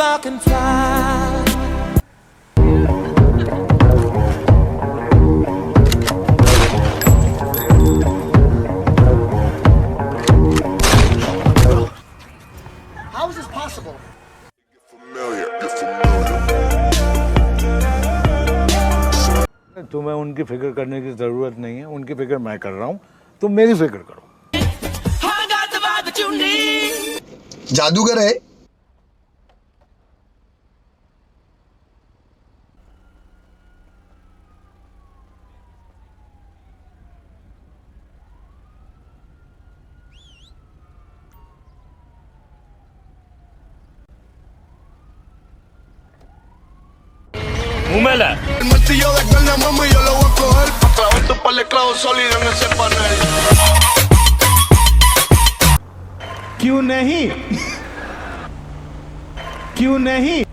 I can fly. How is this possible? तुम्हें उनकी फिक्र करने की जरूरत नहीं है, उनकी फिक्र मैं कर रहा हूं, तुम मेरी फिक्र करो। जादूगर है। Múmela. El martillo de carne, mami, yo lo voy a coger pa' clavar tu par de clavos sólidos en ese panel. क्यों नहीं? क्यों नहीं?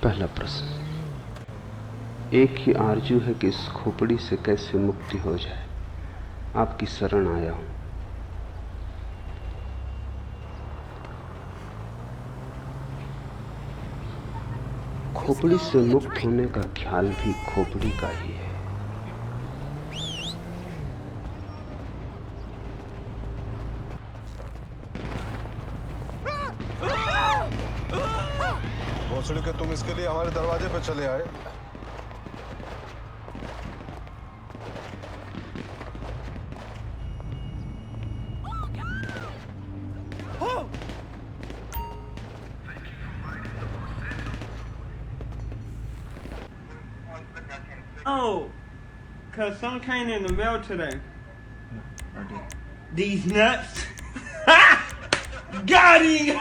पहला प्रश्न, एक ही आरजू है कि इस खोपड़ी से कैसे मुक्ति हो जाए। आपकी शरण आया हूं। खोपड़ी से मुक्त होने का ख्याल भी खोपड़ी का ही है। भोसड़ी के तुम इसके लिए हमारे दरवाजे पे चले आए। Oh, cause some came in the mail today. These nuts. Got him.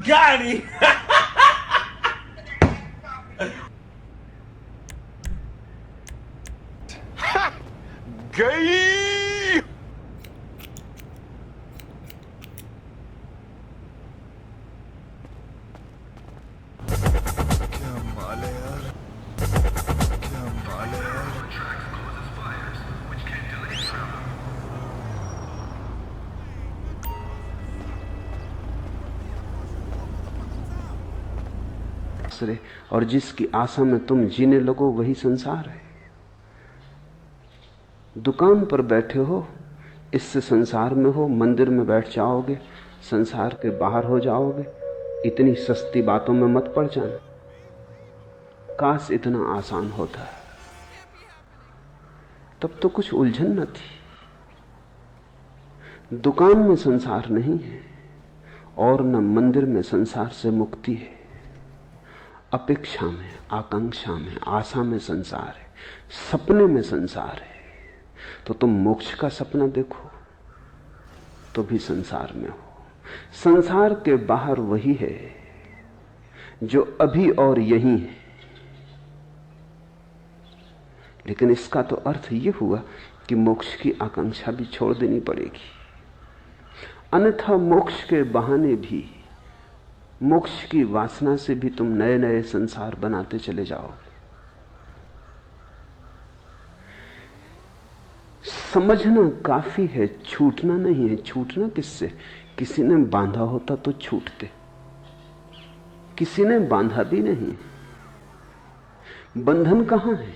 Got him. गई। क्या माल है यार, क्या माल है यार। और जिसकी आशा में तुम जीने लगो वही संसार है। दुकान पर बैठे हो, इससे संसार में हो, मंदिर में बैठ जाओगे, संसार के बाहर हो जाओगे। इतनी सस्ती बातों में मत पड़ जाना। काश इतना आसान होता, तब तो कुछ उलझन न थी। दुकान में संसार नहीं है और न मंदिर में संसार से मुक्ति है। अपेक्षा में, आकांक्षा में, आशा में संसार है, सपने में संसार है। तो तुम मोक्ष का सपना देखो तो भी संसार में हो। संसार के बाहर वही है जो अभी और यही है। लेकिन इसका तो अर्थ यह हुआ कि मोक्ष की आकांक्षा भी छोड़ देनी पड़ेगी, अन्यथा मोक्ष के बहाने भी, मोक्ष की वासना से भी तुम नए नए संसार बनाते चले जाओगे। समझना काफी है, छूटना नहीं है। छूटना किससे? किसी ने बांधा होता तो छूटते, किसी ने बांधा भी नहीं। बंधन कहां है?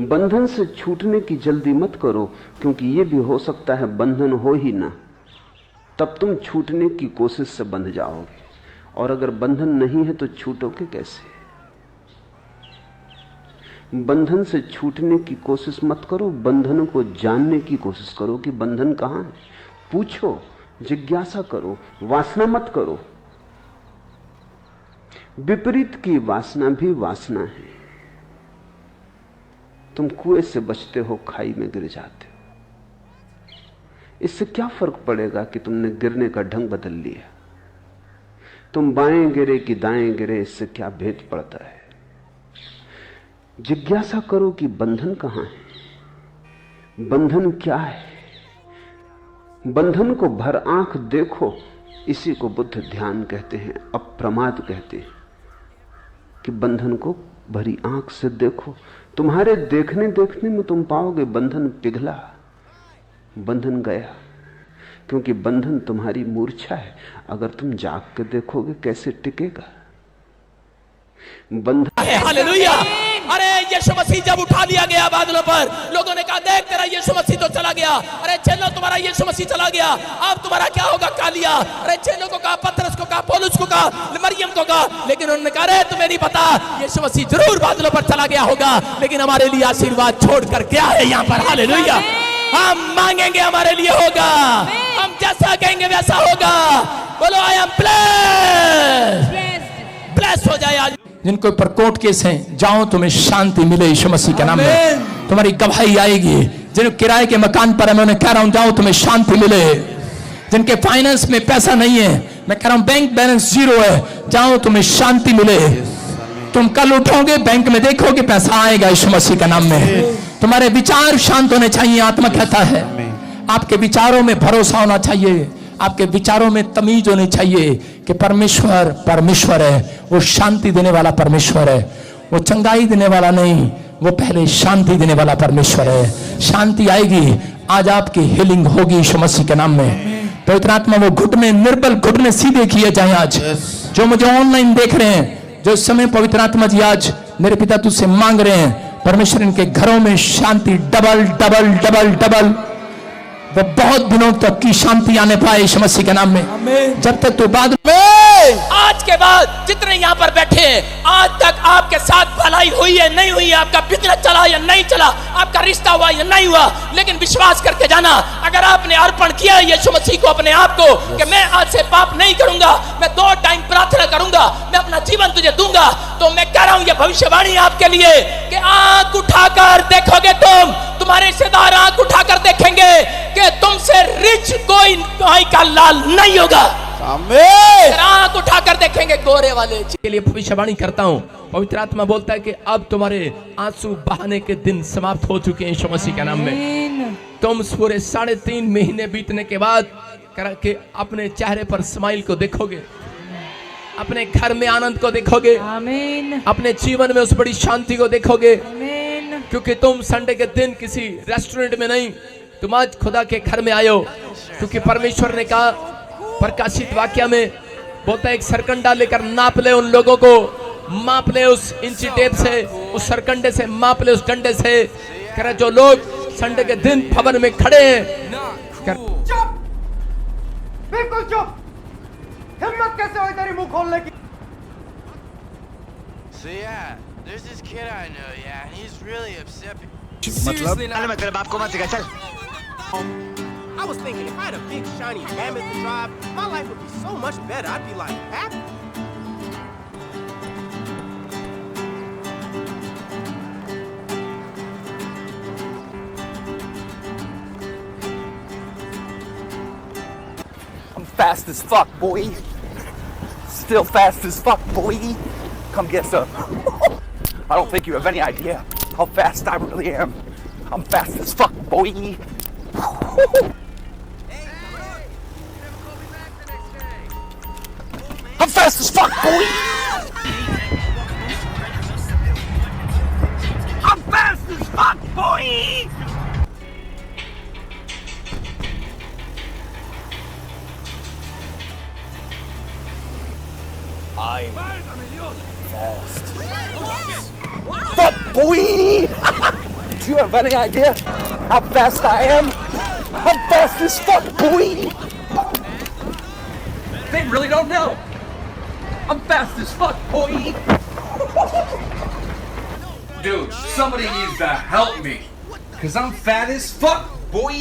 बंधन से छूटने की जल्दी मत करो, क्योंकि यह भी हो सकता है बंधन हो ही ना, तब तुम छूटने की कोशिश से बंध जाओगे। और अगर बंधन नहीं है तो छूटोगे कैसे? बंधन से छूटने की कोशिश मत करो, बंधन को जानने की कोशिश करो कि बंधन कहां है। पूछो, जिज्ञासा करो, वासना मत करो। विपरीत की वासना भी वासना है। तुम कुएं से बचते हो, खाई में गिर जाते हो। इससे क्या फर्क पड़ेगा कि तुमने गिरने का ढंग बदल लिया? तुम बाएं गिरे कि दाएं गिरे, इससे क्या भेद पड़ता है? जिज्ञासा करो कि बंधन कहां है, बंधन क्या है। बंधन को भर आंख देखो, इसी को बुद्ध ध्यान कहते हैं, अप्रमाद कहते हैं। कि बंधन को भरी आंख से देखो। तुम्हारे देखने देखने में तुम पाओगे बंधन पिघला, बंधन गया, क्योंकि बंधन तुम्हारी मूर्छा है। अगर तुम जाग के देखोगे कैसे टिकेगा बंधन। हालेलुया। अरे यीशु मसीह जब उठा लिया गया बादलों पर, लोगों ने कहा देख तेरा यीशु मसीह तो चला गया। अरे चेलों तुम्हारा यीशु मसीह चला गया, अब तुम्हारा क्या होगा कालिया। अरे चेलों को कहा, पतरस को कहा, पौलुस को कहा, मरियम को कहा, लेकिन उन्होंने कहा अरे तुम्हें नहीं पता यीशु मसीह जरूर बादलों पर चला गया होगा, लेकिन हमारे लिए आशीर्वाद छोड़कर क्या है यहाँ पर। हालेलुया। हम मांगेंगे हमारे लिए होगा, हम जैसा कहेंगे वैसा होगा। बोलो आई एम ब्लेस्ड हो जाए। आज जिनको ऊपर कोर्ट केस हैं, जाओ तुम्हें शांति मिले यीशु मसीह के नाम में, तुम्हारी गवाही आएगी। जिन किराए के मकान पर है, मैं कह रहा हूं जाओ तुम्हें शांति मिले। जिनके फाइनेंस में पैसा नहीं है, मैं कह रहा हूं बैंक बैलेंस 0 है, जाओ तुम्हें शांति मिले। तुम कल उठोगे बैंक में देखोगे पैसा आएगा यीशु मसीह के नाम में। तुम्हारे विचार शांत होने चाहिए, आत्मा कहता है। आपके विचारों में भरोसा होना चाहिए, आपके विचारों में तमीज होनी चाहिए कि परमेश्वर परमेश्वर है, वो शांति देने वाला परमेश्वर है, वो चंगाई देने वाला नहीं, वो पहले शांति देने वाला परमेश्वर है। शांति आएगी, आज आपकी हीलिंग होगी यीशु मसीह के नाम में। पवित्र आत्मा वो घुटने, निर्बल घुटने सीधे किए जाए। आज जो मुझे ऑनलाइन देख रहे हैं, जो इस समय पवित्र आत्मा जी आज मेरे पिता तुझसे मांग रहे हैं, परमेश्वर इनके घरों में शांति डबल डबल डबल डबल, वो बहुत दिनों तक की शांति आने पाए यीशु मसीह के नाम में। जब तक तो बाद में आज के बाद जितने यहाँ पर बैठे हैं, आज तक आपके साथ भलाई हुई है नहीं हुई, आपका बिजनेस चला या नहीं चला, आपका रिश्ता हुआ या नहीं हुआ, लेकिन विश्वास करके जाना, अगर आपने अर्पण किया यीशु मसीह को, अपने आप को, कि मैं आज से पाप नहीं करूंगा, मैं 2 टाइम प्रार्थना करूंगा, मैं अपना जीवन तुझे दूंगा, तो मैं कह रहा हूं ये भविष्यवाणी आपके लिए कि आंख उठाकर देखोगे तुम, तुम्हारे रिश्तेदार आंख उठाकर देखेंगे कि तुमसे रिच कोई भाई का लाल नहीं होगा। आंख उठाकर देखेंगे गोरे वाले के लिए भविष्यवाणी करता हूं। पवित्र आत्मा बोलता है कि अब तुम्हारे आंसू बहाने के दिन समाप्त हो चुके हैं यीशु मसीह के नाम में। तुम पूरे 3.5 महीने बीतने के बाद के अपने चेहरे पर स्माइल को देखोगे, अपने घर में आनंद को देखोगे, अपने जीवन में उस बड़ी शांति को देखोगे, क्योंकि तुम संडे के दिन किसी रेस्टोरेंट में नहीं, तुम आज खुदा के घर में आए हो। क्योंकि परमेश्वर ने कहा, प्रकाशित वाक्य में बोलता है, एक सरकंडा लेकर नाप ले उन लोगों को, माप ले उस इंची टेप से, उस सरकंडे से माप ले, उस डंडे से। कह रहा जो लोग संडे के दिन भवन में खड़े हैं, चुप, बिल्कुल चुप, हिम्मत कैसे हुई तेरी मुंह खोलने की। So yeah, there's this kid I know, yeah, and he's really upset. मतलब मैं तेरे बाप को मत सिखा, चल। I was thinking if I had a big shiny mammoth to drive, my life would be so much better. I'd be like happy. I'm fast as fuck, boy. Still fast as fuck, boy. Come get some. I don't think you have any idea how fast I really am. I'm fast as fuck, boy. I'm fast as fuck, boy. I'm fast as fuck, boy. I'm fast. Fuck, boy! Do you have any idea how fast I am? I'm fast as fuck, boy! They really don't know. I'm fast as fuck, boy! Dude, somebody needs to help me. Cause I'm fat as fuck, boy!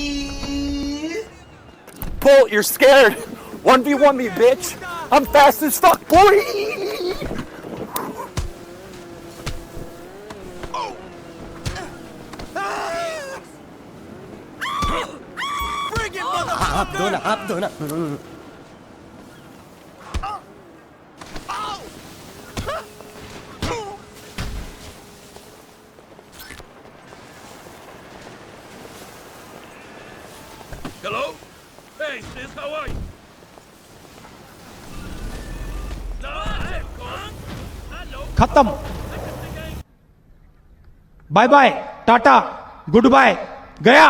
Bolt, you're scared. 1v1 me, bitch. I'm fast as fuck, boy! आप दो ना। Hello? Hey, sis, how are you? No, hey, Hello? खत्म। Bye bye, tata, goodbye, गया।